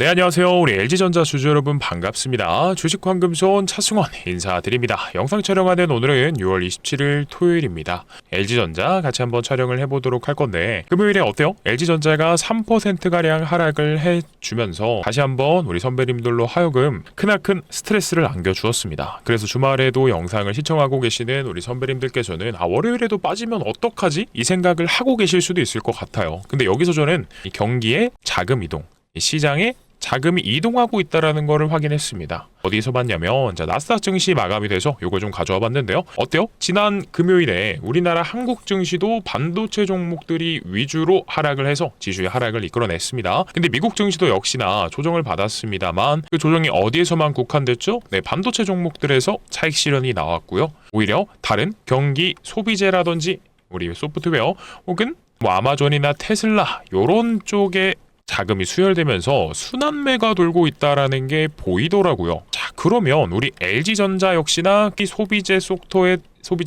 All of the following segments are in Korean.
네, 안녕하세요. 우리 LG전자 주주 여러분 반갑습니다. 주식황금손 차승원 인사드립니다. 영상 촬영하는 오늘은 6월 27일 토요일입니다. LG전자 같이 한번 촬영을 해보도록 할 건데 금요일에 어때요? LG전자가 3%가량 하락을 해주면서 다시 한번 우리 선배님들로 하여금 크나큰 스트레스를 안겨주었습니다. 그래서 주말에도 영상을 시청하고 계시는 우리 선배님들께서는 월요일에도 빠지면 어떡하지? 이 생각을 하고 계실 수도 있을 것 같아요. 근데 여기서 저는 이 경기의 자금 이동, 이 시장의 자금이 이동하고 있다라는 것을 확인했습니다. 어디서 봤냐면 나스닥 증시 마감이 돼서 이거 좀 가져와 봤는데요. 어때요? 지난 금요일에 우리나라 한국 증시도 반도체 종목들이 위주로 하락을 해서 지수의 하락을 이끌어냈습니다. 근데 미국 증시도 역시나 조정을 받았습니다만 그 조정이 어디에서만 국한됐죠? 네, 반도체 종목들에서 차익 실현이 나왔고요. 오히려 다른 경기 소비재라든지 우리 소프트웨어 혹은 아마존이나 테슬라 요런 쪽에 자금이 수혈되면서 순환매가 돌고 있다라는 게 보이더라고요. 자, 그러면 우리 LG전자 역시나 이 소비재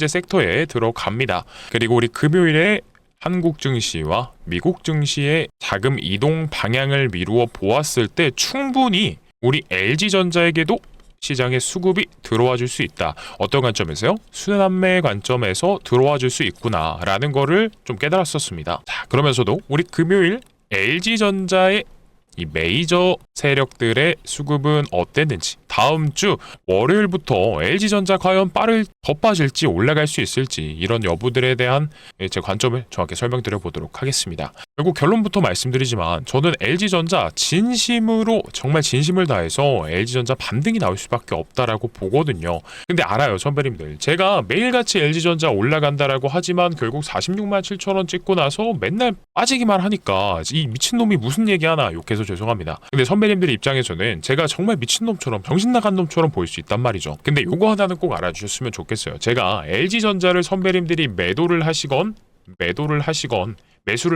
섹터에 들어갑니다. 그리고 우리 금요일에 한국 증시와 미국 증시의 자금 이동 방향을 미루어 보았을 때 충분히 우리 LG전자에게도 시장에 수급이 들어와 줄 수 있다. 어떤 관점에서요? 순환매 관점에서 들어와 줄 수 있구나라는 거를 좀 깨달았었습니다. 자, 그러면서도 우리 금요일 LG전자의 이 메이저 세력들의 수급은 어땠는지 다음 주 월요일부터 LG전자 과연 더 빠질지 올라갈 수 있을지 이런 여부들에 대한 제 관점을 정확히 설명드려 보도록 하겠습니다. 결국 결론부터 말씀드리지만 저는 LG전자 진심으로 정말 진심을 다해서 LG전자 반등이 나올 수밖에 없다라고 보거든요. 근데 알아요 선배님들, 제가 매일같이 LG전자 올라간다라고 하지만 결국 46만 7천 원 찍고 나서 맨날 빠지기만 하니까 이 미친놈이 무슨 얘기하나 욕해서 죄송합니다. 근데 선배님들 입장에서는 제가 정말 미친놈처럼 정신 나간 놈처럼 보일 수 있단 말이죠. 근데 요거 하나는 꼭 알아주셨으면 좋겠어요. 제가 LG전자를 선배님들이 매도를 하시건 매수를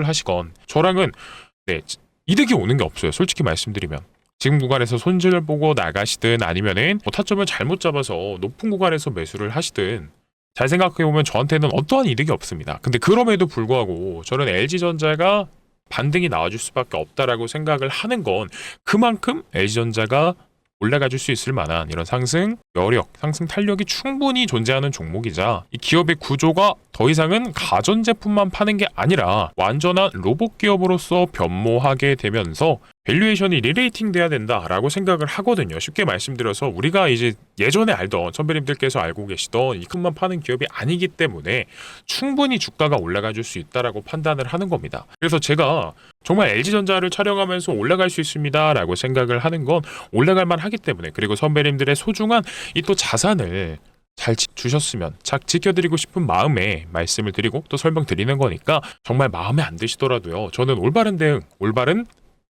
하시건 저랑은 이득이 오는 게 없어요. 솔직히 말씀드리면 지금 구간에서 손실을 보고 나가시든 아니면은 타점을 잘못 잡아서 높은 구간에서 매수를 하시든 잘 생각해보면 저한테는 어떠한 이득이 없습니다. 근데 그럼에도 불구하고 저는 LG전자가 반등이 나와줄 수밖에 없다라고 생각을 하는 건 그만큼 LG전자가 올라가 줄 수 있을 만한 이런 상승 여력, 상승 탄력이 충분히 존재하는 종목이자 이 기업의 구조가 더 이상은 가전제품만 파는 게 아니라 완전한 로봇 기업으로서 변모하게 되면서 밸류에이션이 리레이팅 돼야 된다라고 생각을 하거든요. 쉽게 말씀드려서 우리가 이제 예전에 알던 선배님들께서 알고 계시던 이 큰만 파는 기업이 아니기 때문에 충분히 주가가 올라가 줄 수 있다라고 판단을 하는 겁니다. 그래서 제가 정말 LG전자를 촬영하면서 올라갈 수 있습니다라고 생각을 하는 건 올라갈 만하기 때문에, 그리고 선배님들의 소중한 이 또 자산을 잘 주셨으면 지켜드리고 싶은 마음에 말씀을 드리고 또 설명드리는 거니까 정말 마음에 안 드시더라도요, 저는 올바른 대응, 올바른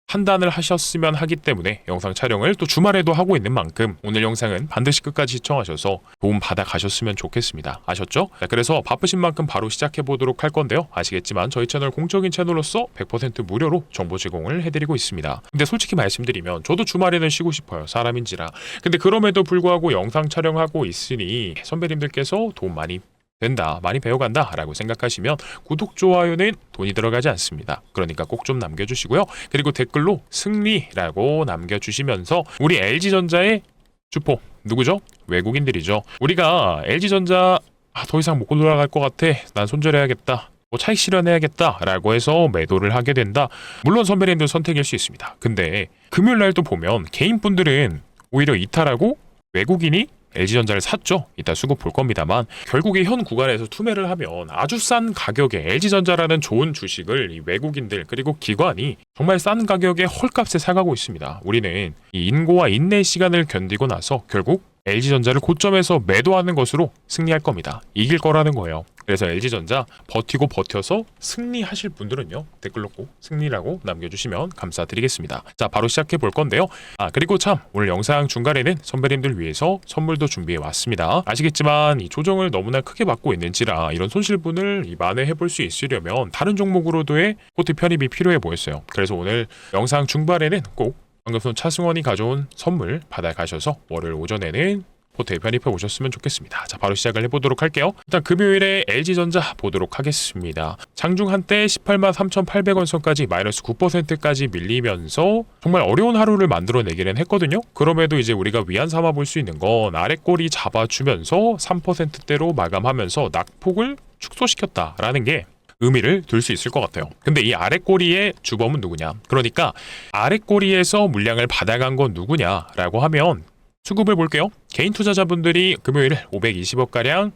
판단을 하셨으면 하기 때문에 영상 촬영을 또 주말에도 하고 있는 만큼 오늘 영상은 반드시 끝까지 시청하셔서 도움 받아 가셨으면 좋겠습니다. 아셨죠? 자, 그래서 바쁘신 만큼 바로 시작해 보도록 할 건데요. 아시겠지만 저희 채널 공적인 채널로서 100% 무료로 정보 제공을 해드리고 있습니다. 근데 솔직히 말씀드리면 저도 주말에는 쉬고 싶어요. 사람인지라. 근데 그럼에도 불구하고 영상 촬영하고 있으니 선배님들께서 도움 많이 된다, 많이 배워간다 라고 생각하시면 구독, 좋아요는 돈이 들어가지 않습니다. 그러니까 꼭 좀 남겨주시고요. 그리고 댓글로 승리라고 남겨주시면서 우리 LG전자의 주포 누구죠? 외국인들이죠. 우리가 LG전자 더 이상 못 돌아갈 것 같아, 난 손절해야겠다, 차익 실현해야겠다 라고 해서 매도를 하게 된다, 물론 선배님들 선택일 수 있습니다. 근데 금요일날 또 보면 개인분들은 오히려 이탈하고 외국인이 LG전자를 샀죠. 이따 수급 볼 겁니다만 결국에 현 구간에서 투매를 하면 아주 싼 가격에 LG전자라는 좋은 주식을 이 외국인들 그리고 기관이 정말 싼 가격에 헐값에 사가고 있습니다. 우리는 이 인고와 인내 시간을 견디고 나서 결국 LG전자를 고점에서 매도하는 것으로 승리할 겁니다. 이길 거라는 거예요. 그래서 LG전자 버티고 버텨서 승리하실 분들은요, 댓글로 꼭 승리라고 남겨주시면 감사드리겠습니다. 자, 바로 시작해 볼 건데요. 그리고 참 오늘 영상 중간에는 선배님들 위해서 선물도 준비해 왔습니다. 아시겠지만 이 조정을 너무나 크게 받고 있는지라 이런 손실분을 만회해 볼 수 있으려면 다른 종목으로도의 포트 편입이 필요해 보였어요. 그래서 오늘 영상 중반에는 꼭 황금손 차승원이 가져온 선물 받아가셔서 월요일 오전에는 포트에 편입해 오셨으면 좋겠습니다. 자, 바로 시작을 해보도록 할게요. 일단 금요일에 LG전자 보도록 하겠습니다. 장중 한때 18만 3,800원 선까지 마이너스 9%까지 밀리면서 정말 어려운 하루를 만들어내기는 했거든요. 그럼에도 이제 우리가 위안 삼아 볼 수 있는 건 아래 꼬리 잡아주면서 3%대로 마감하면서 낙폭을 축소시켰다라는 게 의미를 둘 수 있을 것 같아요. 근데 이 아래 꼬리의 주범은 누구냐? 그러니까 아래 꼬리에서 물량을 받아간 건 누구냐라고 하면 수급을 볼게요. 개인 투자자분들이 금요일 520억가량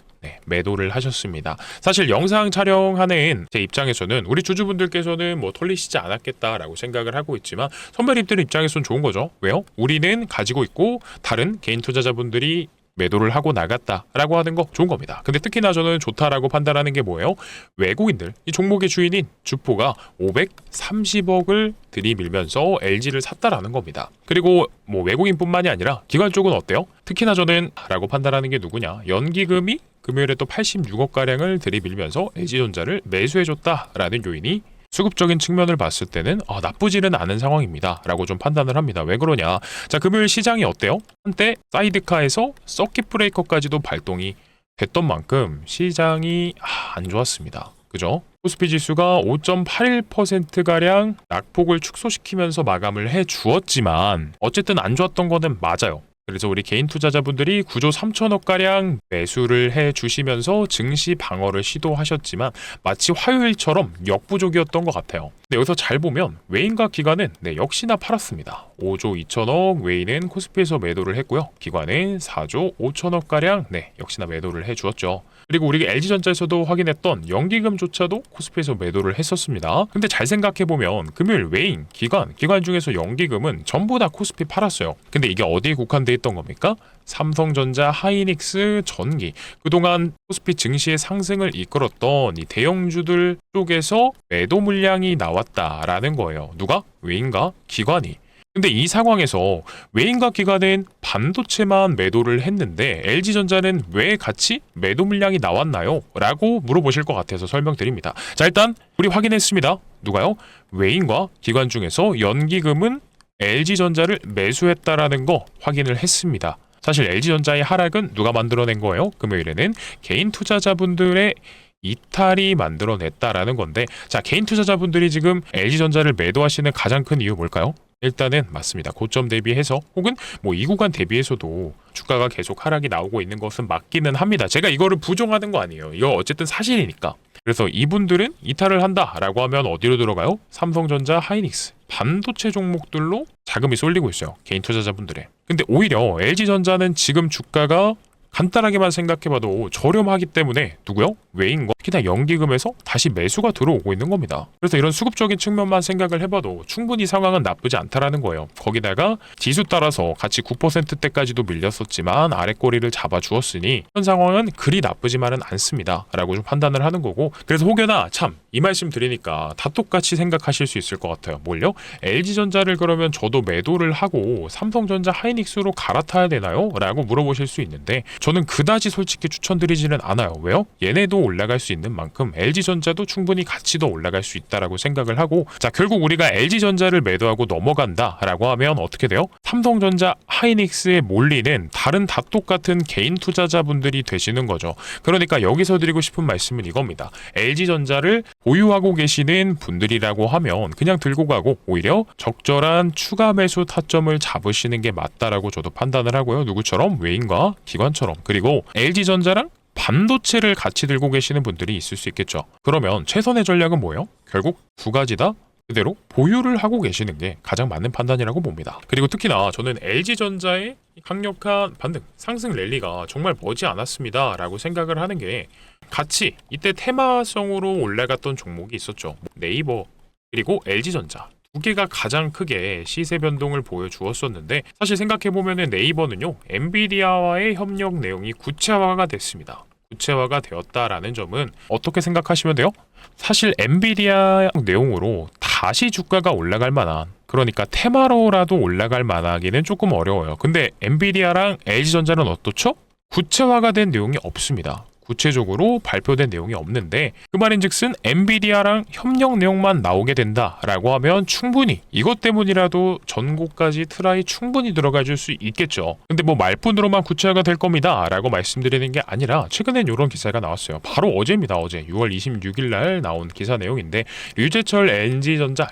매도를 하셨습니다. 사실 영상 촬영하는 제 입장에서는 우리 주주분들께서는 뭐 털리시지 않았겠다라고 생각을 하고 있지만 선배님들 입장에서는 좋은 거죠. 왜요? 우리는 가지고 있고 다른 개인 투자자분들이 매도를 하고 나갔다라고 하는 거 좋은 겁니다. 근데 특히나 저는 좋다라고 판단하는 게 뭐예요? 외국인들, 이 종목의 주인인 주포가 530억을 들이밀면서 LG를 샀다라는 겁니다. 그리고 뭐 외국인뿐만이 아니라 기관 쪽은 어때요? 특히나 저는 라고 판단하는 게 누구냐? 연기금이 금요일에 또 86억가량을 들이밀면서 LG전자를 매수해줬다라는 요인이 수급적인 측면을 봤을 때는 나쁘지는 않은 상황입니다 라고 좀 판단을 합니다. 왜 그러냐? 자, 금요일 시장이 어때요? 한때 사이드카에서 서킷 브레이커까지도 발동이 됐던 만큼 시장이 안 좋았습니다. 그죠? 코스피 지수가 5.81%가량 낙폭을 축소시키면서 마감을 해 주었지만 어쨌든 안 좋았던 거는 맞아요. 그래서 우리 개인 투자자분들이 9조 3천억가량 매수를 해 주시면서 증시 방어를 시도하셨지만 마치 화요일처럼 역부족이었던 것 같아요. 근데 여기서 잘 보면 외인과 기관은 역시나 팔았습니다. 5조 2천억 외인은 코스피에서 매도를 했고요. 기관은 4조 5천억가량 역시나 매도를 해 주었죠. 그리고 우리 LG전자에서도 확인했던 연기금조차도 코스피에서 매도를 했었습니다. 근데 잘 생각해보면 금요일 외인, 기관 중에서 연기금은 전부 다 코스피 팔았어요. 근데 이게 어디에 국한돼 있던 겁니까? 삼성전자, 하이닉스, 전기, 그동안 코스피 증시의 상승을 이끌었던 이 대형주들 쪽에서 매도 물량이 나왔다라는 거예요. 누가? 외인과 기관이. 근데 이 상황에서 외인과 기관은 반도체만 매도를 했는데 LG전자는 왜 같이 매도 물량이 나왔나요? 라고 물어보실 것 같아서 설명드립니다. 자, 일단 우리 확인했습니다. 누가요? 외인과 기관 중에서 연기금은 LG전자를 매수했다라는 거 확인을 했습니다. 사실 LG전자의 하락은 누가 만들어낸 거예요? 금요일에는 개인 투자자분들의 이탈이 만들어냈다라는 건데, 자, 개인 투자자분들이 지금 LG전자를 매도하시는 가장 큰 이유 뭘까요? 일단은 맞습니다. 고점 대비해서 혹은 뭐 이 구간 대비해서도 주가가 계속 하락이 나오고 있는 것은 맞기는 합니다. 제가 이거를 부정하는 거 아니에요. 이거 어쨌든 사실이니까. 그래서 이분들은 이탈을 한다라고 하면 어디로 들어가요? 삼성전자, 하이닉스, 반도체 종목들로 자금이 쏠리고 있어요. 개인 투자자분들의. 근데 오히려 LG전자는 지금 주가가 간단하게만 생각해봐도 저렴하기 때문에 누구요? 외인과 특히나 연기금에서 다시 매수가 들어오고 있는 겁니다. 그래서 이런 수급적인 측면만 생각을 해봐도 충분히 상황은 나쁘지 않다라는 거예요. 거기다가 지수 따라서 같이 9%대까지도 밀렸었지만 아랫꼬리를 잡아주었으니 현 상황은 그리 나쁘지만은 않습니다 라고 좀 판단을 하는 거고, 그래서 혹여나 참 이 말씀 드리니까 다 똑같이 생각하실 수 있을 것 같아요. 뭘요? LG전자를 그러면 저도 매도를 하고 삼성전자, 하이닉스로 갈아타야 되나요? 라고 물어보실 수 있는데 저는 그다지 솔직히 추천드리지는 않아요. 왜요? 얘네도 올라갈 수 있는 만큼 LG전자도 충분히 같이 더 올라갈 수 있다라고 생각을 하고, 자, 결국 우리가 LG전자를 매도하고 넘어간다라고 하면 어떻게 돼요? 삼성전자, 하이닉스에 몰리는 다른 다 똑같은 개인 투자자분들이 되시는 거죠. 그러니까 여기서 드리고 싶은 말씀은 이겁니다. LG전자를 보유하고 계시는 분들이라고 하면 그냥 들고 가고 오히려 적절한 추가 매수 타점을 잡으시는 게 맞다라고 저도 판단을 하고요. 누구처럼? 외인과 기관처럼. 그리고 LG전자랑 반도체를 같이 들고 계시는 분들이 있을 수 있겠죠. 그러면 최선의 전략은 뭐예요? 결국 두 가지 다 그대로 보유를 하고 계시는 게 가장 맞는 판단이라고 봅니다. 그리고 특히나 저는 LG전자의 강력한 반등, 상승 랠리가 정말 머지 않았습니다 라고 생각을 하는 게, 같이 이때 테마성으로 올라갔던 종목이 있었죠. 네이버 그리고 LG전자 두 개가 가장 크게 시세 변동을 보여주었었는데, 사실 생각해보면 네이버는요 엔비디아와의 협력 내용이 구체화가 됐습니다. 구체화가 되었다라는 점은 어떻게 생각하시면 돼요? 사실 엔비디아 내용으로 다시 주가가 올라갈 만한, 그러니까 테마로라도 올라갈 만하기는 조금 어려워요. 근데 엔비디아랑 LG전자는 어떻죠? 구체화가 된 내용이 없습니다. 구체적으로 발표된 내용이 없는데 그 말인즉슨 엔비디아랑 협력 내용만 나오게 된다라고 하면 충분히 이것 때문이라도 전고까지 트라이 충분히 들어가 줄 수 있겠죠. 근데 뭐 말뿐으로만 구체화가 될 겁니다라고 말씀드리는 게 아니라 최근엔 이런 기사가 나왔어요. 바로 어제입니다. 어제 6월 26일 날 나온 기사 내용인데 류재철 LG전자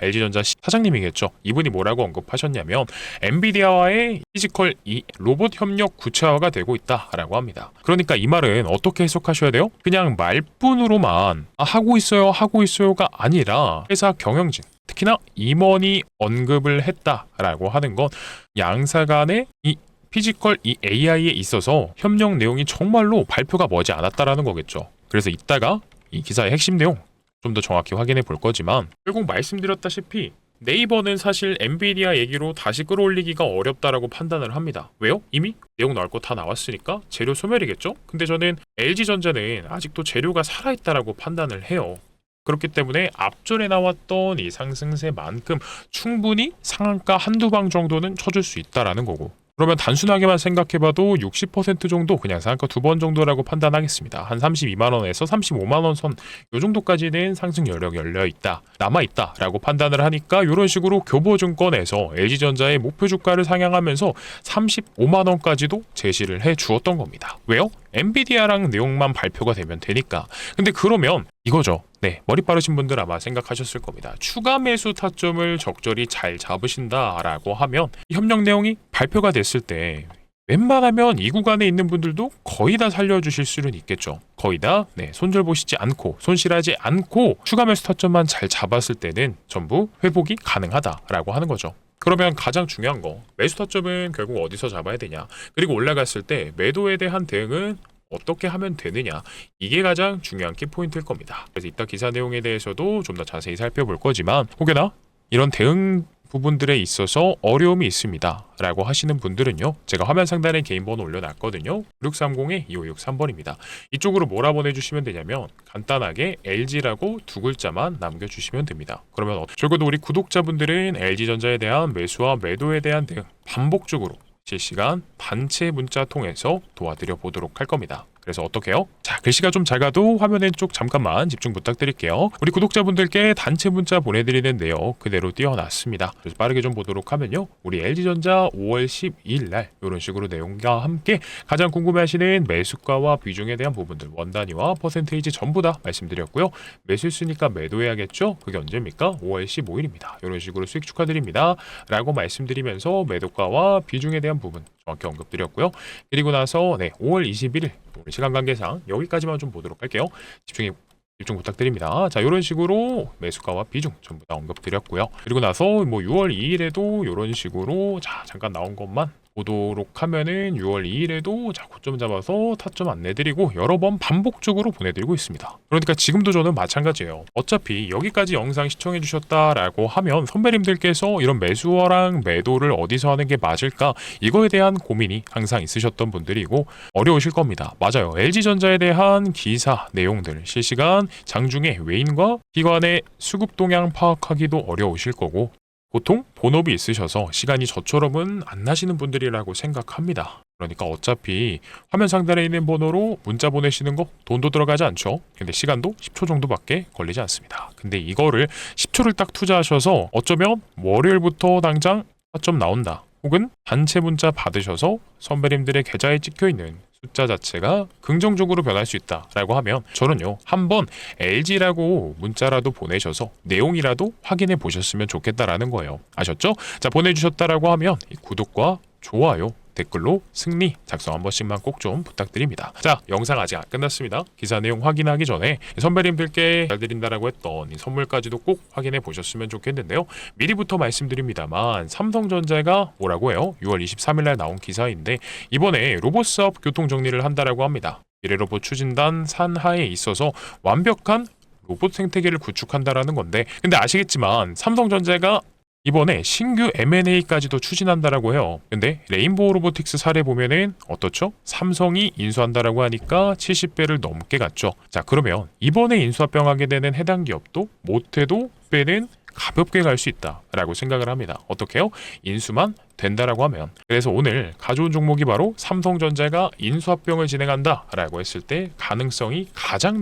사장님이겠죠. 이분이 뭐라고 언급하셨냐면 엔비디아와의 피지컬 이 로봇 협력 구체화가 되고 있다라고 합니다. 그러니까 이 말은 어떻게 해석하셔야 돼요? 그냥 말뿐으로만 하고 있어요가 아니라 회사 경영진 특히나 임원이 언급을 했다라고 하는 건 양사 간의 이 피지컬 이 AI에 있어서 협력 내용이 정말로 발표가 머지 않았다라는 거겠죠. 그래서 이따가 이 기사의 핵심 내용 좀 더 정확히 확인해 볼 거지만 결국 말씀드렸다시피 네이버는 사실 엔비디아 얘기로 다시 끌어올리기가 어렵다라고 판단을 합니다. 왜요? 이미 내용 나올 거 다 나왔으니까 재료 소멸이겠죠? 근데 저는 LG전자는 아직도 재료가 살아있다라고 판단을 해요. 그렇기 때문에 앞전에 나왔던 이 상승세만큼 충분히 상한가 한두 방 정도는 쳐줄 수 있다라는 거고 그러면 단순하게만 생각해봐도 60% 정도 그냥 상한가 두 번 정도라고 판단하겠습니다. 한 32만원에서 35만원 선 요 정도까지는 상승 여력 열려있다 남아있다 라고 판단을 하니까 이런 식으로 교보증권에서 LG전자의 목표 주가를 상향하면서 35만원까지도 제시를 해 주었던 겁니다. 왜요? 엔비디아랑 내용만 발표가 되면 되니까. 근데 그러면 이거죠. 네, 머리 빠르신 분들 아마 생각하셨을 겁니다. 추가 매수 타점을 적절히 잘 잡으신다라고 하면 협력 내용이 발표가 됐을 때 웬만하면 이 구간에 있는 분들도 거의 다 살려주실 수는 있겠죠. 거의 다 손절 보시지 않고 손실하지 않고 추가 매수 타점만 잘 잡았을 때는 전부 회복이 가능하다라고 하는 거죠. 그러면 가장 중요한 거 매수 타점은 결국 어디서 잡아야 되냐, 그리고 올라갔을 때 매도에 대한 대응은 어떻게 하면 되느냐, 이게 가장 중요한 키포인트일 겁니다. 그래서 이따 기사 내용에 대해서도 좀 더 자세히 살펴볼 거지만 혹여나 이런 대응 부분들에 있어서 어려움이 있습니다 라고 하시는 분들은요, 제가 화면 상단에 개인 번호 올려놨거든요. 9630-2563번입니다. 이쪽으로 뭐라 보내주시면 되냐면 간단하게 LG라고 두 글자만 남겨주시면 됩니다. 그러면 적어도 우리 구독자분들은 LG전자에 대한 매수와 매도에 대한 대응 반복적으로 실시간 단체 문자 통해서 도와드려 보도록 할 겁니다. 그래서 어떻게 해요? 자, 글씨가 좀 작아도 화면 왼쪽 잠깐만 집중 부탁드릴게요. 우리 구독자분들께 단체 문자 보내드리는데요, 그대로 띄워놨습니다. 그래서 빠르게 좀 보도록 하면요, 우리 LG전자 5월 12일 날 이런 식으로 내용과 함께 가장 궁금해하시는 매수가와 비중에 대한 부분들 원 단위와 퍼센테이지 전부 다 말씀드렸고요. 매수했으니까 매도해야겠죠? 그게 언제입니까? 5월 15일입니다. 이런 식으로 수익 축하드립니다 라고 말씀드리면서 매도가와 비중에 대한 부분 정확히 언급드렸고요. 그리고 나서 5월 21일 시간 관계상 여기까지만 좀 보도록 할게요. 집중 부탁드립니다. 자, 이런 식으로 매수가와 비중 전부 다 언급드렸고요. 그리고 나서 6월 2일에도 이런 식으로 잠깐 나온 것만 보도록 하면은 6월 2일에도 고점 잡아서 타점 안내드리고 여러 번 반복적으로 보내드리고 있습니다. 그러니까 지금도 저는 마찬가지예요. 어차피 여기까지 영상 시청해 주셨다라고 하면 선배님들께서 이런 매수랑 매도를 어디서 하는 게 맞을까, 이거에 대한 고민이 항상 있으셨던 분들이고 어려우실 겁니다. 맞아요. LG전자에 대한 기사 내용들 실시간 장중에 외인과 기관의 수급 동향 파악하기도 어려우실 거고 보통 본업이 있으셔서 시간이 저처럼은 안 나시는 분들이라고 생각합니다. 그러니까 어차피 화면 상단에 있는 번호로 문자 보내시는 거 돈도 들어가지 않죠. 근데 시간도 10초 정도밖에 걸리지 않습니다. 근데 이거를 10초를 딱 투자하셔서 어쩌면 월요일부터 당장 타점 나온다, 혹은 단체 문자 받으셔서 선배님들의 계좌에 찍혀있는 숫자 자체가 긍정적으로 변할 수 있다라고 하면 저는요, 한번 LG라고 문자라도 보내셔서 내용이라도 확인해 보셨으면 좋겠다라는 거예요. 아셨죠? 자, 보내주셨다라고 하면 구독과 좋아요, 댓글로 승리 작성 한 번씩만 꼭 좀 부탁드립니다. 자, 영상 아직 안 끝났습니다. 기사 내용 확인하기 전에 선배님들께 드린다라고 했던 이 선물까지도 꼭 확인해 보셨으면 좋겠는데요. 미리부터 말씀드립니다만 삼성전자가 뭐라고 해요? 6월 23일 날 나온 기사인데 이번에 로봇 사업 교통 정리를 한다라고 합니다. 미래로봇 추진단 산하에 있어서 완벽한 로봇 생태계를 구축한다라는 건데, 근데 아시겠지만 삼성전자가 이번에 신규 M&A까지도 추진한다라고 해요. 근데 레인보우 로보틱스 사례 보면은 어떻죠? 삼성이 인수한다라고 하니까 70배를 넘게 갔죠. 자, 그러면 이번에 인수합병하게 되는 해당 기업도 못해도 배는 가볍게 갈 수 있다라고 생각을 합니다. 어떻게요? 인수만 된다라고 하면, 그래서 오늘 가져온 종목이 바로 삼성전자가 인수합병을 진행한다라고 했을 때 가능성이 가장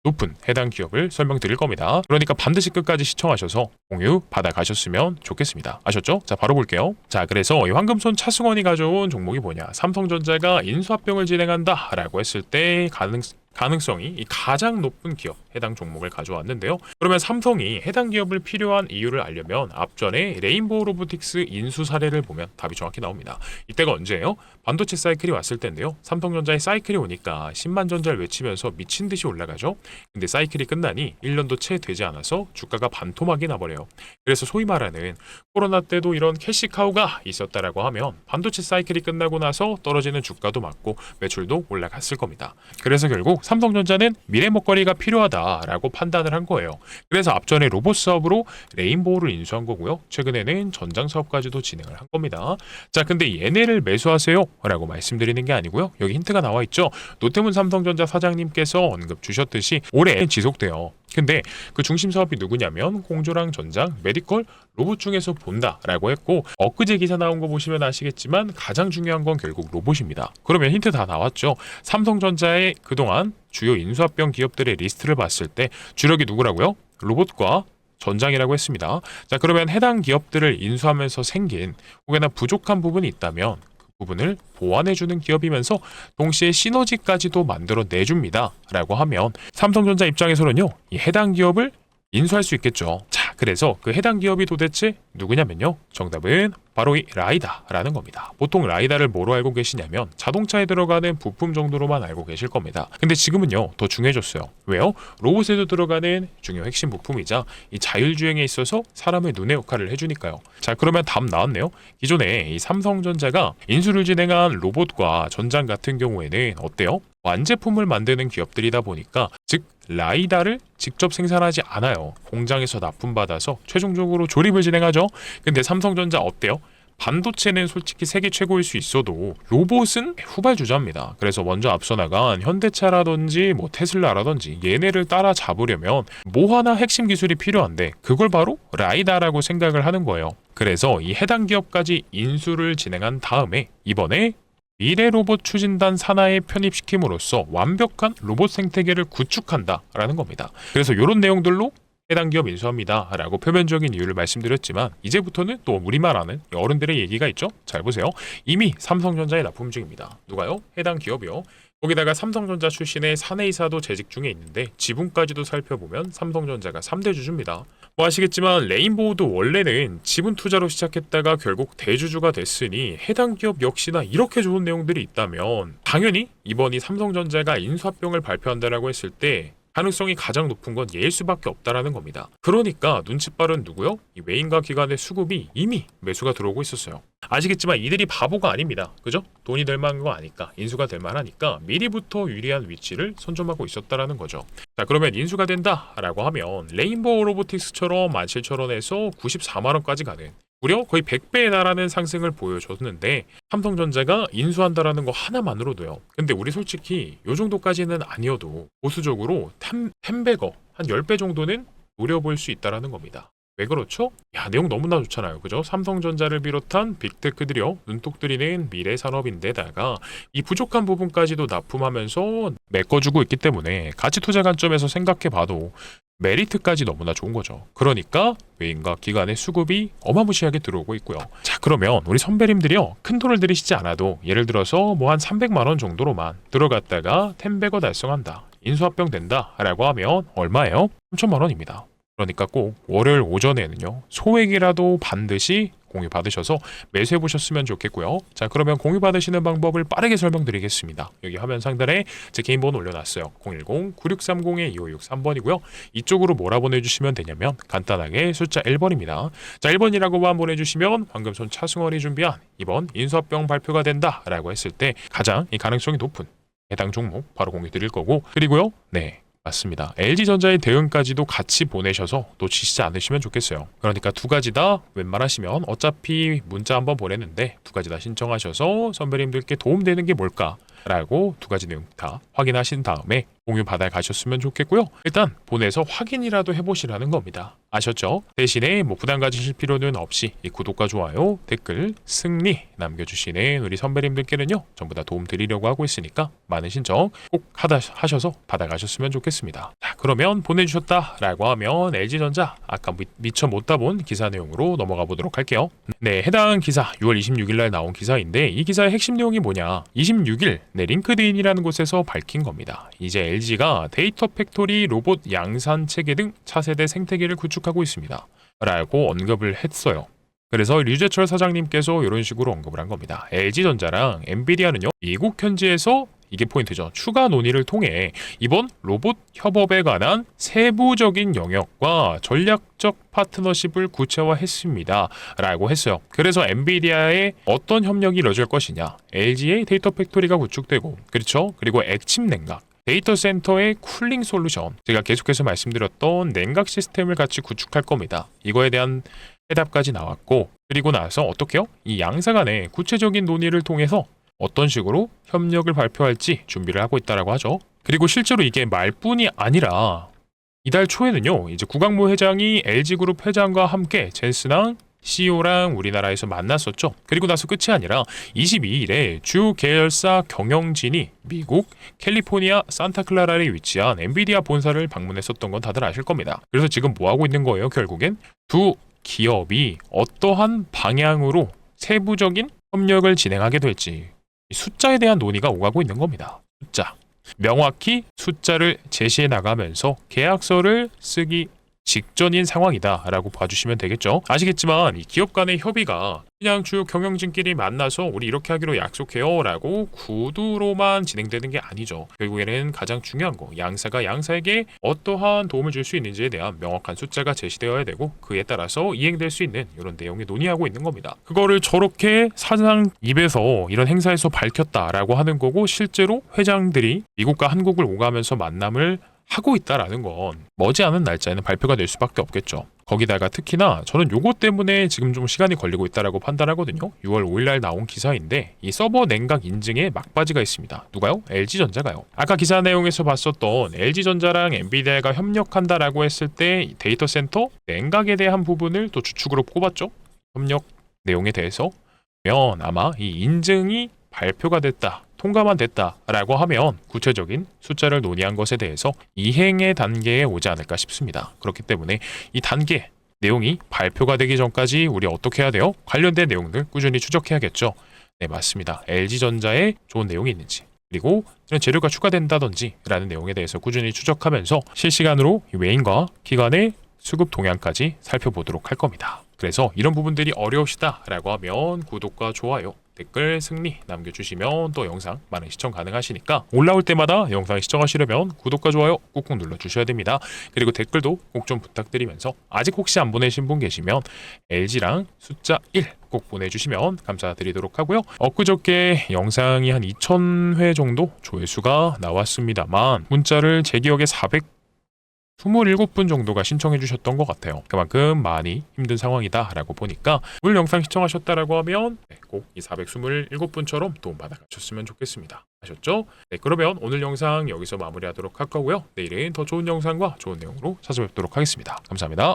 높은 해당 기업을 설명드릴 겁니다. 그러니까 반드시 끝까지 시청하셔서 공유 받아가셨으면 좋겠습니다. 아셨죠? 자, 바로 볼게요. 자, 그래서 이 황금손 차승원이 가져온 종목이 뭐냐? 삼성전자가 인수합병을 진행한다라고 했을 때 가능성이 가장 높은 기업 해당 종목을 가져왔는데요. 그러면 삼성이 해당 기업을 필요한 이유를 알려면 앞전에 레인보우 로보틱스 인수 사례를 보면 답이 정확히 나옵니다. 이때가 언제예요? 반도체 사이클이 왔을 텐데요. 삼성전자의 사이클이 오니까 10만 전자를 외치면서 미친 듯이 올라가죠. 근데 사이클이 끝나니 1년도 채 되지 않아서 주가가 반토막이 나버려요. 그래서 소위 말하는 코로나 때도 이런 캐시카우가 있었다라고 하면 반도체 사이클이 끝나고 나서 떨어지는 주가도 맞고 매출도 올라갔을 겁니다. 그래서 결국 삼성전자는 미래 먹거리가 필요하다라고 판단을 한 거예요. 그래서 앞전에 로봇 사업으로 레인보우를 인수한 거고요. 최근에는 전장 사업까지도 진행을 한 겁니다. 자, 근데 얘네를 매수하세요 라고 말씀드리는 게 아니고요. 여기 힌트가 나와 있죠. 노태문 삼성전자 사장님께서 언급 주셨듯이 올해 지속돼요. 근데 그 중심 사업이 누구냐면 공조랑 전장, 메디컬, 로봇 중에서 본다라고 했고, 엊그제 기사 나온 거 보시면 아시겠지만 가장 중요한 건 결국 로봇입니다. 그러면 힌트 다 나왔죠. 삼성전자의 그동안 주요 인수합병 기업들의 리스트를 봤을 때 주력이 누구라고요? 로봇과 전장이라고 했습니다. 자, 그러면 해당 기업들을 인수하면서 생긴 혹여나 부족한 부분이 있다면 부분을 보완해주는 기업이면서 동시에 시너지까지도 만들어내줍니다 라고 하면 삼성전자 입장에서는요, 이 해당 기업을 인수할 수 있겠죠. 자, 그래서 그 해당 기업이 도대체 누구냐면요, 정답은 바로 이 라이다라는 겁니다. 보통 라이다를 뭐로 알고 계시냐면 자동차에 들어가는 부품 정도로만 알고 계실 겁니다. 근데 지금은요, 더 중요해졌어요. 왜요? 로봇에도 들어가는 중요 핵심 부품이자 이 자율주행에 있어서 사람의 눈의 역할을 해주니까요. 자, 그러면 답 나왔네요. 기존에 이 삼성전자가 인수를 진행한 로봇과 전장 같은 경우에는 어때요? 완제품을 만드는 기업들이다 보니까, 즉 라이다를 직접 생산하지 않아요. 공장에서 납품받아서 최종적으로 조립을 진행하죠. 근데 삼성전자 어때요? 반도체는 솔직히 세계 최고일 수 있어도 로봇은 후발주자입니다. 그래서 먼저 앞서 나간 현대차라든지 테슬라라든지 얘네를 따라잡으려면 뭐 하나 핵심 기술이 필요한데 그걸 바로 라이다라고 생각을 하는 거예요. 그래서 이 해당 기업까지 인수를 진행한 다음에 이번에 미래 로봇 추진단 산하에 편입시킴으로써 완벽한 로봇 생태계를 구축한다라는 겁니다. 그래서 이런 내용들로 해당 기업 인수합니다 라고 표면적인 이유를 말씀드렸지만, 이제부터는 또 우리말하는 어른들의 얘기가 있죠. 잘 보세요. 이미 삼성전자에 납품 중입니다. 누가요? 해당 기업이요. 거기다가 삼성전자 출신의 사내이사도 재직 중에 있는데 지분까지도 살펴보면 삼성전자가 3대 주주입니다. 아시겠지만 레인보우도 원래는 지분 투자로 시작했다가 결국 대주주가 됐으니 해당 기업 역시나 이렇게 좋은 내용들이 있다면 당연히 이번이 삼성전자가 인수합병을 발표한다라고 했을 때 가능성이 가장 높은 건 얘일 수밖에 없다라는 겁니다. 그러니까 눈치 빠른 누구요? 이 외인과 기관의 수급이 이미 매수가 들어오고 있었어요. 아시겠지만 이들이 바보가 아닙니다. 그죠? 돈이 될 만한 거 아니까, 인수가 될 만하니까 미리부터 유리한 위치를 선점하고 있었다라는 거죠. 자, 그러면 인수가 된다라고 하면 레인보우 로보틱스처럼 17,000원에서 94만 원까지 가는 무려 거의 100배에 달하는 상승을 보여줬는데 삼성전자가 인수한다라는 거 하나만으로도요. 근데 우리 솔직히 요 정도까지는 아니어도 보수적으로 10배거 한 10배 정도는 노려볼 수 있다라는 겁니다. 왜 그렇죠? 야, 내용 너무나 좋잖아요. 그죠? 삼성전자를 비롯한 빅테크들이요, 눈독 들이는 미래 산업인데다가 이 부족한 부분까지도 납품하면서 메꿔주고 있기 때문에 가치 투자 관점에서 생각해봐도 메리트까지 너무나 좋은 거죠. 그러니까 외인과 기관의 수급이 어마무시하게 들어오고 있고요. 자, 그러면 우리 선배님들이요, 큰 돈을 들이시지 않아도 예를 들어서 뭐 한 300만 원 정도로만 들어갔다가 10배거 달성한다, 인수합병 된다 라고 하면 얼마예요? 3천만 원입니다. 그러니까 꼭 월요일 오전에는요, 소액이라도 반드시 공유 받으셔서 매수해 보셨으면 좋겠고요. 자, 그러면 공유 받으시는 방법을 빠르게 설명드리겠습니다. 여기 화면 상단에 제 개인 번호 올려놨어요. 010-9630-2563번이고요. 이쪽으로 뭐라 보내주시면 되냐면 간단하게 숫자 1번입니다. 자, 1번이라고만 보내주시면 황금손 차승원이 준비한 이번 인수합병 발표가 된다 라고 했을 때 가장 이 가능성이 높은 해당 종목 바로 공유 드릴 거고, 그리고요, 네, 맞습니다. LG전자의 대응까지도 같이 보내셔서 놓치시지 않으시면 좋겠어요. 그러니까 두 가지 다 웬만하시면 어차피 문자 한번 보냈는데 두 가지 다 신청하셔서 선배님들께 도움되는 게 뭘까? 라고 두 가지 내용 다 확인하신 다음에 공유 받아 가셨으면 좋겠고요. 일단 본에서 확인이라도 해보시라는 겁니다. 아셨죠? 대신에 부담 가지실 필요는 없이 이 구독과 좋아요, 댓글, 승리 남겨주시는 우리 선배님들께는요 전부 다 도움 드리려고 하고 있으니까 많은 신청 꼭 하셔서 받아가셨으면 좋겠습니다. 자, 그러면 보내주셨다라고 하면 LG전자 아까 미처 못 따본 기사 내용으로 넘어가 보도록 할게요. 네, 해당 기사 6월 26일 날 나온 기사인데 이 기사의 핵심 내용이 뭐냐? 26일 링크드인이라는 곳에서 밝힌 겁니다. 이제 LG가 데이터 팩토리, 로봇 양산 체계 등 차세대 생태계를 구축하고 있습니다. 라고 언급을 했어요. 그래서 류재철 사장님께서 이런 식으로 언급을 한 겁니다. LG전자랑 엔비디아는요, 미국 현지에서 이게 포인트죠. 추가 논의를 통해 이번 로봇 협업에 관한 세부적인 영역과 전략적 파트너십을 구체화했습니다. 라고 했어요. 그래서 엔비디아에 어떤 협력이 이루어질 것이냐. LG의 데이터 팩토리가 구축되고, 그렇죠? 그리고 액침 냉각. 데이터 센터의 쿨링 솔루션, 제가 계속해서 말씀드렸던 냉각 시스템을 같이 구축할 겁니다. 이거에 대한 해답까지 나왔고, 그리고 나서 어떻게요? 이 양사 간의 구체적인 논의를 통해서 어떤 식으로 협력을 발표할지 준비를 하고 있다라고 하죠. 그리고 실제로 이게 말뿐이 아니라 이달 초에는요, 이제 구강모 회장이 LG그룹 회장과 함께 젠스랑 CEO랑 우리나라에서 만났었죠. 그리고 나서 끝이 아니라 22일에 주 계열사 경영진이 미국 캘리포니아 산타클라라에 위치한 엔비디아 본사를 방문했었던 건 다들 아실 겁니다. 그래서 지금 뭐 하고 있는 거예요? 결국엔 두 기업이 어떠한 방향으로 세부적인 협력을 진행하게 될지 숫자에 대한 논의가 오가고 있는 겁니다. 숫자. 명확히 숫자를 제시해 나가면서 계약서를 쓰기 직전인 상황이다라고 봐주시면 되겠죠. 아시겠지만 이 기업 간의 협의가 그냥 주요 경영진끼리 만나서 우리 이렇게 하기로 약속해요 라고 구두로만 진행되는 게 아니죠. 결국에는 가장 중요한 거, 양사가 양사에게 어떠한 도움을 줄 수 있는지에 대한 명확한 숫자가 제시되어야 되고 그에 따라서 이행될 수 있는 이런 내용이 논의하고 있는 겁니다. 그거를 저렇게 사장 입에서 이런 행사에서 밝혔다라고 하는 거고, 실제로 회장들이 미국과 한국을 오가면서 만남을 하고 있다라는 건 머지않은 날짜에는 발표가 될 수밖에 없겠죠. 거기다가 특히나 저는 요거 때문에 지금 좀 시간이 걸리고 있다라고 판단하거든요. 6월 5일 날 나온 기사인데 이 서버 냉각 인증에 막바지가 있습니다. 누가요? LG전자가요. 아까 기사 내용에서 봤었던 LG전자랑 엔비디아가 협력한다라고 했을 때 데이터 센터 냉각에 대한 부분을 또 주축으로 꼽았죠. 협력 내용에 대해서 아마 이 인증이 발표가 됐다, 통과만 됐다라고 하면 구체적인 숫자를 논의한 것에 대해서 이행의 단계에 오지 않을까 싶습니다. 그렇기 때문에 이 단계 내용이 발표가 되기 전까지 우리 어떻게 해야 돼요? 관련된 내용들 꾸준히 추적해야겠죠. 네, 맞습니다. LG전자에 좋은 내용이 있는지, 그리고 이런 재료가 추가된다든지 라는 내용에 대해서 꾸준히 추적하면서 실시간으로 외인과 기관의 수급 동향까지 살펴보도록 할 겁니다. 그래서 이런 부분들이 어려우시다라고 하면 구독과 좋아요, 댓글, 승리 남겨주시면 또 영상 많은 시청 가능하시니까 올라올 때마다 영상 시청하시려면 구독과 좋아요 꾹꾹 눌러주셔야 됩니다. 그리고 댓글도 꼭 좀 부탁드리면서 아직 혹시 안 보내신 분 계시면 LG랑 숫자 1 꼭 보내주시면 감사드리도록 하고요. 엊그저께 영상이 한 2000회 정도 조회수가 나왔습니다만 문자를 제 기억에 27분 정도가 신청해 주셨던 것 같아요. 그만큼 많이 힘든 상황이다라고 보니까 오늘 영상 시청하셨다라고 하면 꼭 이 427분처럼 도움받아 가셨으면 좋겠습니다. 아셨죠? 네, 그러면 오늘 영상 여기서 마무리하도록 할 거고요. 내일은 더 좋은 영상과 좋은 내용으로 찾아뵙도록 하겠습니다. 감사합니다.